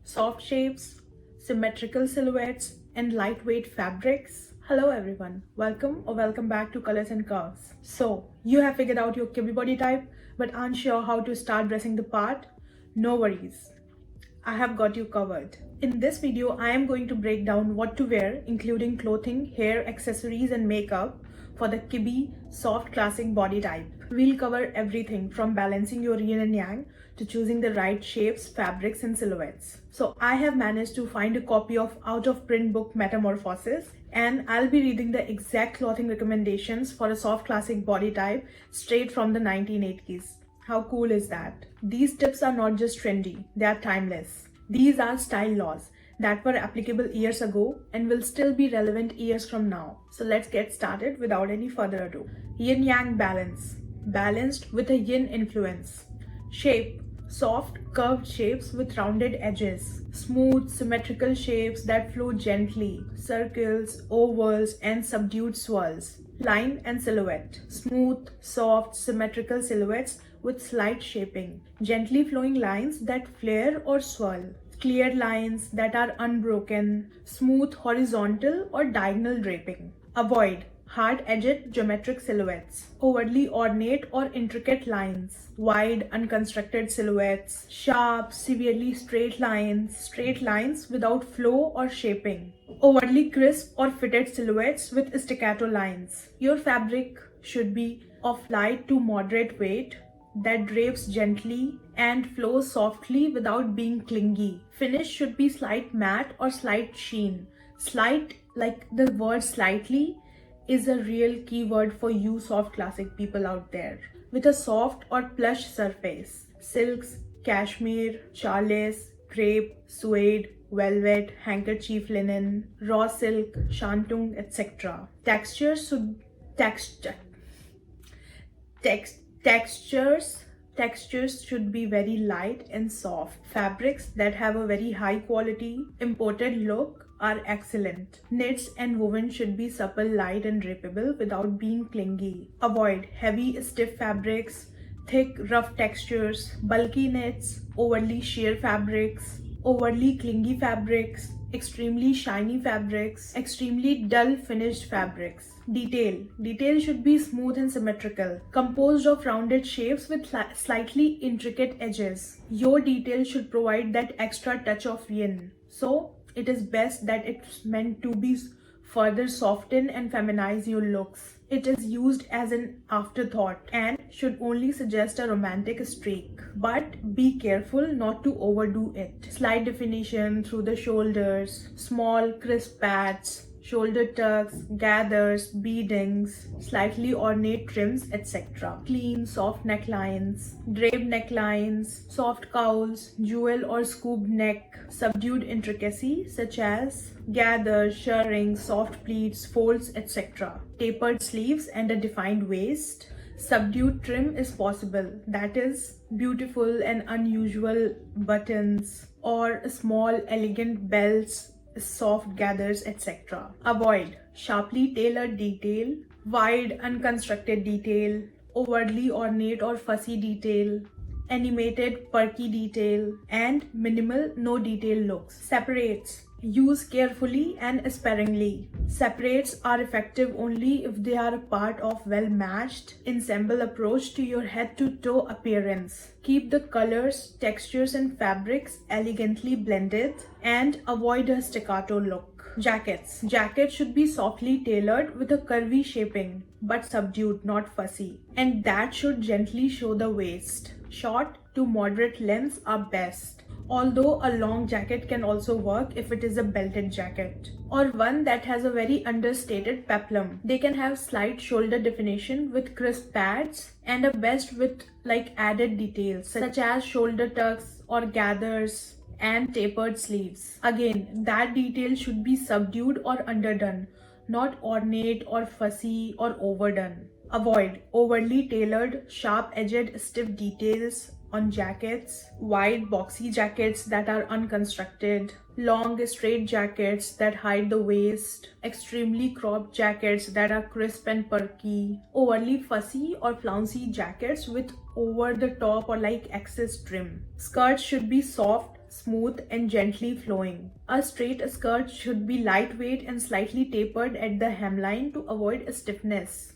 soft shapes, symmetrical silhouettes, and lightweight fabrics. Hello everyone, welcome back to Colors and Curves. So, you have figured out your KIBBE body type but aren't sure how to start dressing the part? No worries, I have got you covered. In this video, I am going to break down what to wear, including clothing, hair, accessories, and makeup for the KIBBE soft classic body type. We'll cover everything from balancing your yin and yang to choosing the right shapes, fabrics, and silhouettes. So I have managed to find a copy of out-of-print book Metamorphosis, and I'll be reading the exact clothing recommendations for a soft classic body type straight from the 1980s. How cool is that? These tips are not just trendy, they are timeless. These are style laws that were applicable years ago and will still be relevant years from now. So let's get started without any further ado. Yin-yang balance. Balanced with a yin influence. Shape. Soft, curved shapes with rounded edges. Smooth, symmetrical shapes that flow gently. Circles, ovals, and subdued swirls. Line and silhouette. Smooth, soft, symmetrical silhouettes with slight shaping. Gently flowing lines that flare or swirl. Clear lines that are unbroken. Smooth, horizontal or diagonal draping. Avoid hard-edged geometric silhouettes, overly ornate or intricate lines, wide, unconstructed silhouettes, sharp, severely straight lines without flow or shaping, overly crisp or fitted silhouettes with staccato lines. Your fabric should be of light to moderate weight that drapes gently and flows softly without being clingy. Finish should be slight matte or slight sheen. Slight, like the word slightly, is a real keyword for you soft classic people out there. With a soft or plush surface, silks, cashmere, charlace, crepe, suede, velvet, handkerchief linen, raw silk, shantung, etc. Textures should be very light and soft. Fabrics that have a very high quality imported look are excellent. Knits and woven should be supple, light, and drapable without being clingy. Avoid heavy, stiff fabrics, thick, rough textures, bulky knits, overly sheer fabrics, overly clingy fabrics, extremely shiny fabrics, extremely dull finished fabrics. Detail should be smooth and symmetrical, composed of rounded shapes with slightly intricate edges. Your detail should provide that extra touch of yin. So it is best that it's meant to be further soften and feminize your looks. It is used as an afterthought and should only suggest a romantic streak. But be careful not to overdo it. Slight definition through the shoulders, small crisp pads, shoulder tucks, gathers, beadings, slightly ornate trims, etc. Clean, soft necklines, draped necklines, soft cowls, jewel or scooped neck, subdued intricacy such as gathers, shirring, soft pleats, folds, etc. Tapered sleeves and a defined waist. Subdued trim is possible, that is, beautiful and unusual buttons or small elegant belts, soft gathers, etc. Avoid sharply tailored detail, wide unconstructed detail, overly ornate or fussy detail, animated perky detail, and minimal no detail looks. Separates. Use carefully and sparingly. Separates are effective only if they are a part of well-matched ensemble approach to your head-to-toe appearance. Keep the colors, textures, and fabrics elegantly blended and avoid a staccato look. Jackets. Jackets should be softly tailored with a curvy shaping, but subdued, not fussy. And that should gently show the waist. Short to moderate lengths are best. Although a long jacket can also work if it is a belted jacket or one that has a very understated peplum. They can have slight shoulder definition with crisp pads and a vest with like added details such as shoulder tucks or gathers and tapered sleeves. Again, that detail should be subdued or underdone, not ornate or fussy or overdone. Avoid overly tailored, sharp-edged, stiff details on jackets, wide boxy jackets that are unconstructed, long straight jackets that hide the waist, extremely cropped jackets that are crisp and perky, overly fussy or flouncy jackets with over the top or like excess trim. Skirts should be soft, smooth and gently flowing. A straight skirt should be lightweight and slightly tapered at the hemline to avoid stiffness.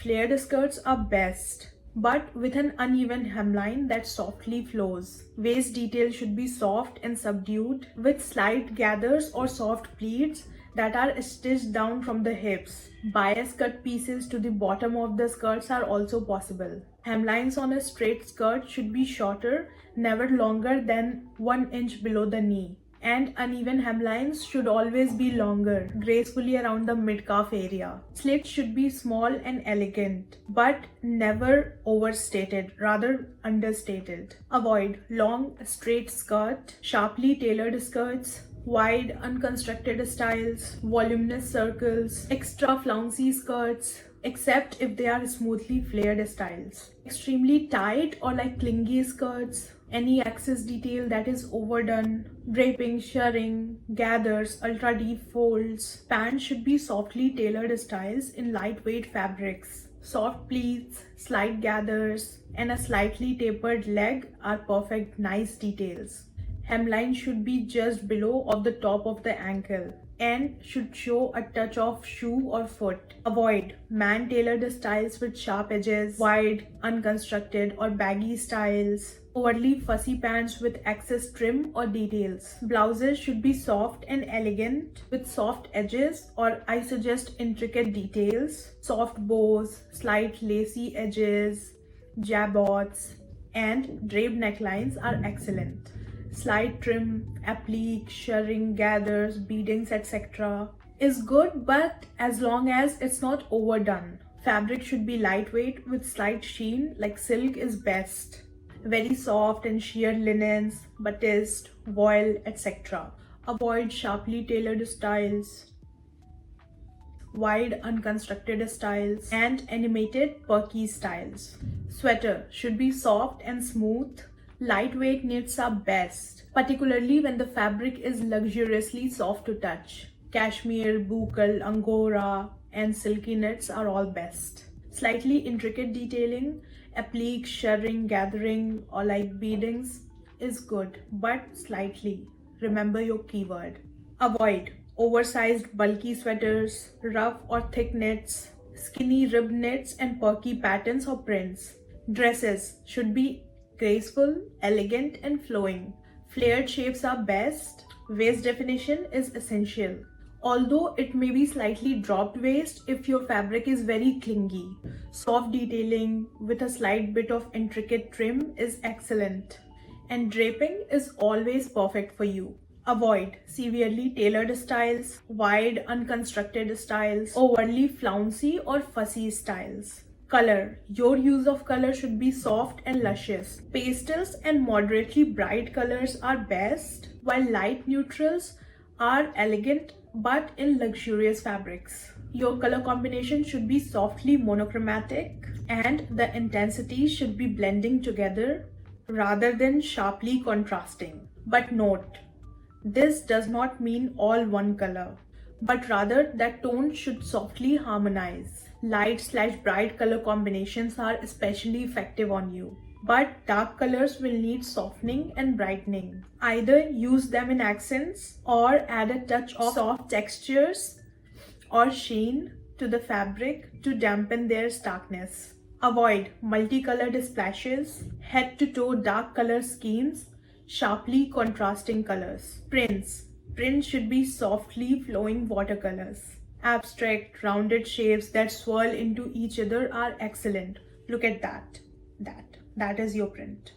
Flared skirts are best, but with an uneven hemline that softly flows. Waist detail should be soft and subdued with slight gathers or soft pleats that are stitched down from the hips. Bias cut pieces to the bottom of the skirts are also possible. Hemlines on a straight skirt should be shorter, never longer than 1 inch below the knee. And uneven hemlines should always be longer, gracefully around the mid-calf area. Slits should be small and elegant, but never overstated, rather understated. Avoid long, straight skirt, sharply tailored skirts, wide, unconstructed styles, voluminous circles, extra flouncy skirts, except if they are smoothly flared styles. Extremely tight or like clingy skirts, any excess detail that is overdone, draping, shirring, gathers, ultra deep folds. Pants should be softly tailored styles in lightweight fabrics. Soft pleats, slight gathers, and a slightly tapered leg are perfect nice details. Hemline should be just below of the top of the ankle and should show a touch of shoe or foot. Avoid man-tailored styles with sharp edges, wide, unconstructed or baggy styles, overly fussy pants with excess trim or details. Blouses should be soft and elegant with soft edges, or I suggest intricate details, soft bows, slight lacy edges, jabots, and draped necklines are excellent. Slight trim, applique, shirring, gathers, beadings, etc. is good, but as long as it's not overdone. Fabric should be lightweight with slight sheen, like silk is best. Very soft and sheer linens, batiste, voile, etc. Avoid sharply tailored styles, wide unconstructed styles, and animated perky styles. Sweater should be soft and smooth. Lightweight knits are best, particularly when the fabric is luxuriously soft to touch. Cashmere, buckle, angora, and silky knits are all best. Slightly intricate detailing, applique, shirring, gathering, or like beadings is good, but slightly. Remember your keyword. Avoid oversized bulky sweaters, rough or thick knits, skinny rib knits, and perky patterns or prints. Dresses should be graceful, elegant, and flowing. Flared shapes are best. Waist definition is essential, although it may be slightly dropped waist if your fabric is very clingy. Soft detailing with a slight bit of intricate trim is excellent, and draping is always perfect for you. Avoid severely tailored styles, wide unconstructed styles, overly flouncy or fussy styles. Color. Your use of color should be soft and luscious. Pastels and moderately bright colors are best, while light neutrals are elegant but in luxurious fabrics. Your color combination should be softly monochromatic, and the intensity should be blending together rather than sharply contrasting. But note, this does not mean all one color, but rather that tones should softly harmonize. Light/bright color combinations are especially effective on you, but dark colors will need softening and brightening. Either use them in accents or add a touch of soft textures or sheen to the fabric to dampen their starkness. Avoid multicolored splashes, head to toe dark color schemes, sharply contrasting colors. Prints. Prints should be softly flowing watercolors. Abstract, rounded shapes that swirl into each other are excellent. Look at that. That is your print.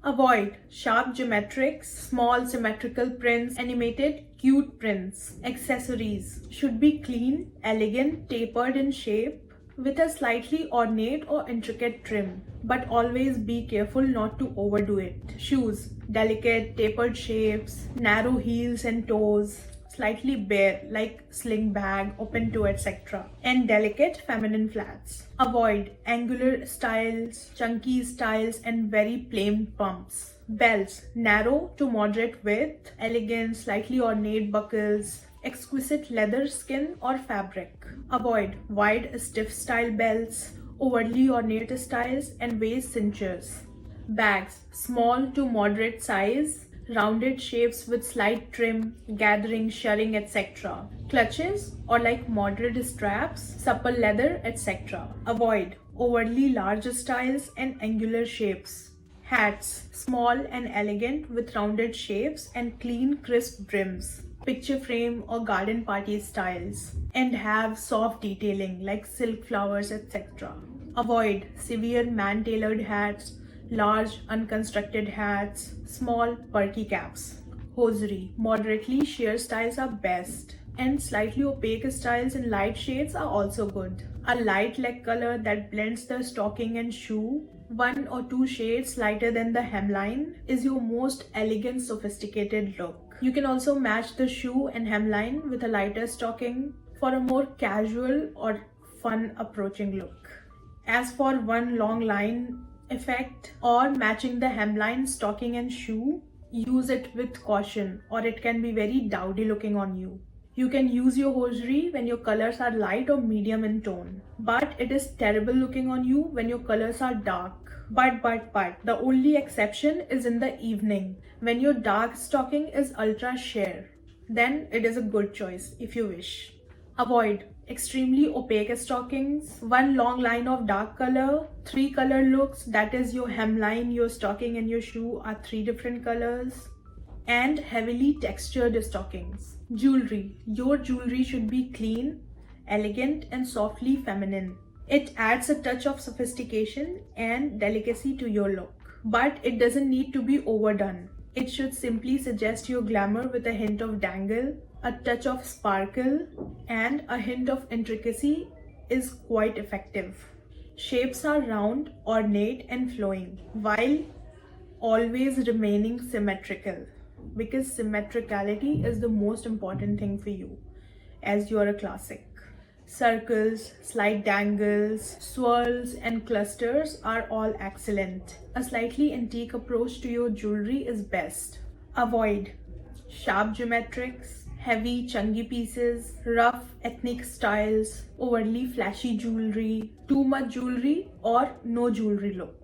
Avoid sharp geometrics, small symmetrical prints, animated, cute prints. Accessories should be clean, elegant, tapered in shape, with a slightly ornate or intricate trim, but always be careful not to overdo it. Shoes, delicate, tapered shapes, narrow heels and toes, slightly bare like sling bag, open toe, etc. and delicate feminine flats. Avoid angular styles, chunky styles, and very plain pumps. Belts, narrow to moderate width, elegant, slightly ornate buckles, exquisite leather, skin or fabric. Avoid wide stiff style belts, overly ornate styles, and waist cinchers. Bags, small to moderate size, rounded shapes with slight trim, gathering, shirring, etc. Clutches or like moderate straps, supple leather, etc. Avoid overly large styles and angular shapes. Hats, small and elegant with rounded shapes and clean, crisp brims. Picture frame or garden party styles, and have soft detailing like silk flowers, etc. Avoid severe man-tailored hats, large unconstructed hats, small perky caps. Hosiery, moderately sheer styles are best, and slightly opaque styles in light shades are also good. A light leg color that blends the stocking and shoe, 1 or 2 shades lighter than the hemline, is your most elegant, sophisticated look. You can also match the shoe and hemline with a lighter stocking for a more casual or fun approaching look. As for one long line effect or matching the hemline, stocking and shoe, use it with caution or it can be very dowdy looking on you. You can use your hosiery when your colors are light or medium in tone, but it is terrible looking on you when your colors are dark. But the only exception is in the evening when your dark stocking is ultra sheer. Then it is a good choice if you wish. Avoid extremely opaque stockings, one long line of dark color, 3 color looks, that is your hemline, your stocking and your shoe are 3 different colors, and heavily textured stockings. Jewelry. Your jewelry should be clean, elegant and softly feminine. It adds a touch of sophistication and delicacy to your look, but it doesn't need to be overdone. It should simply suggest your glamour with a hint of dangle, a touch of sparkle, and a hint of intricacy is quite effective. Shapes are round, ornate and flowing, while always remaining symmetrical, because symmetricality is the most important thing for you as you are a classic. Circles, slight dangles, swirls and clusters are all excellent. A slightly antique approach to your jewelry is best. Avoid sharp geometrics, heavy chunky pieces, rough ethnic styles, overly flashy jewelry, too much jewelry or no jewelry look.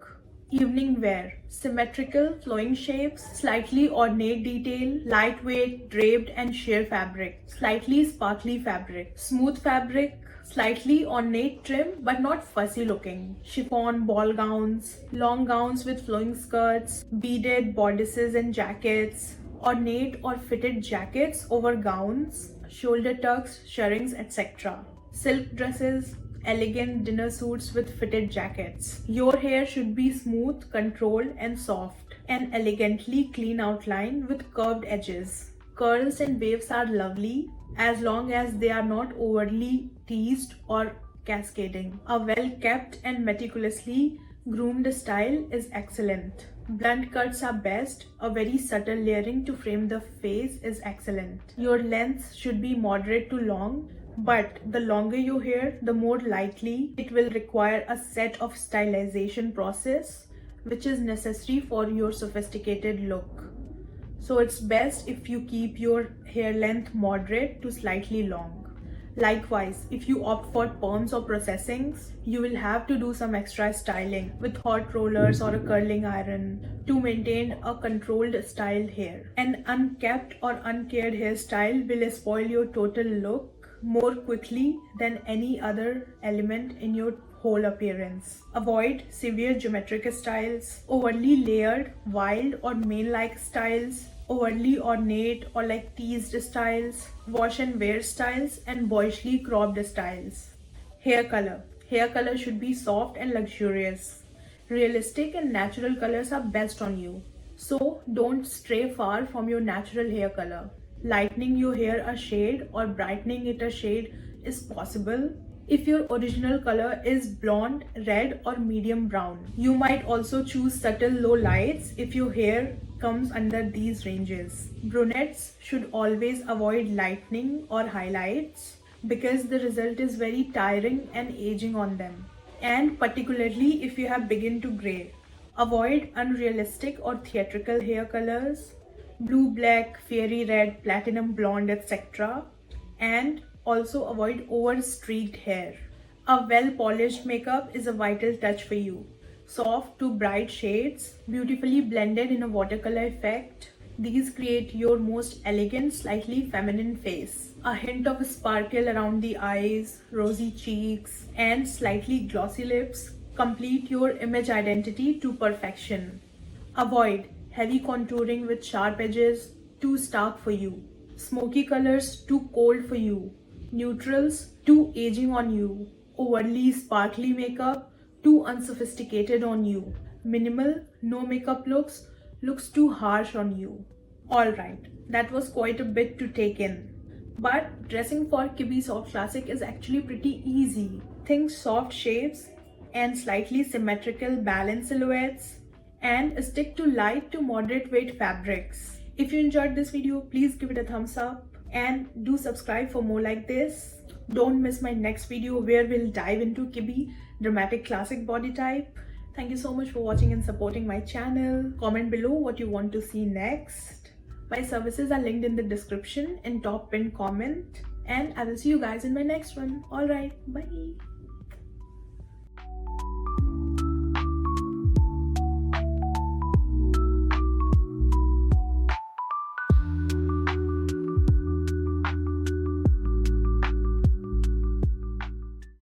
Evening wear, symmetrical flowing shapes, slightly ornate detail, lightweight draped and sheer fabric, slightly sparkly fabric, smooth fabric, slightly ornate trim but not fussy looking, chiffon ball gowns, long gowns with flowing skirts, beaded bodices and jackets, ornate or fitted jackets over gowns, shoulder tucks, shirrings, etc. Silk dresses, elegant dinner suits with fitted jackets. Your hair should be smooth, controlled and soft, and elegantly clean outline with curved edges. Curls and waves are lovely as long as they are not overly teased or cascading. A well-kept and meticulously groomed style is excellent. Blunt cuts are best. A very subtle layering to frame the face is excellent. Your length should be moderate to long, but the longer your hair, the more likely it will require a set of stylization process, which is necessary for your sophisticated look. So it's best if you keep your hair length moderate to slightly long. Likewise, if you opt for perms or processings, you will have to do some extra styling with hot rollers or a curling iron to maintain a controlled styled hair. An unkept or uncared hairstyle will spoil your total look more quickly than any other element in your whole appearance. Avoid severe geometric styles, overly layered, wild or mane-like styles, overly ornate or like teased styles, wash and wear styles, and boyishly cropped styles. Hair color. Hair color should be soft and luxurious. Realistic and natural colors are best on you, so don't stray far from your natural hair color. Lightening your hair a shade or brightening it a shade is possible if your original color is blonde, red or medium brown. You might also choose subtle low lights if your hair comes under these ranges. Brunettes should always avoid lightening or highlights because the result is very tiring and aging on them, and particularly if you have begun to gray. Avoid unrealistic or theatrical hair colors, blue, black, fairy red, platinum blonde, etc. And also avoid over-streaked hair. A well-polished makeup is a vital touch for you. Soft to bright shades, beautifully blended in a watercolor effect, These create your most elegant, slightly feminine face. A hint of sparkle around the eyes, rosy cheeks, and slightly glossy lips complete your image identity to perfection. Avoid heavy contouring with sharp edges, too stark for you. Smoky colors, too cold for you. Neutrals, too aging on you. Overly sparkly makeup, too unsophisticated on you. Minimal, no makeup looks too harsh on you. Alright, that was quite a bit to take in. But dressing for KIBBE Soft Classic is actually pretty easy. Think soft shapes and slightly symmetrical balanced silhouettes, and stick to light to moderate weight fabrics. If you enjoyed this video, please give it a thumbs up and do subscribe for more like this. Don't miss my next video where we'll dive into KIBBE Dramatic Classic Body Type. Thank you so much for watching and supporting my channel. Comment below what you want to see next. My services are linked in the description and top pinned comment. And I will see you guys in my next one. Alright, bye.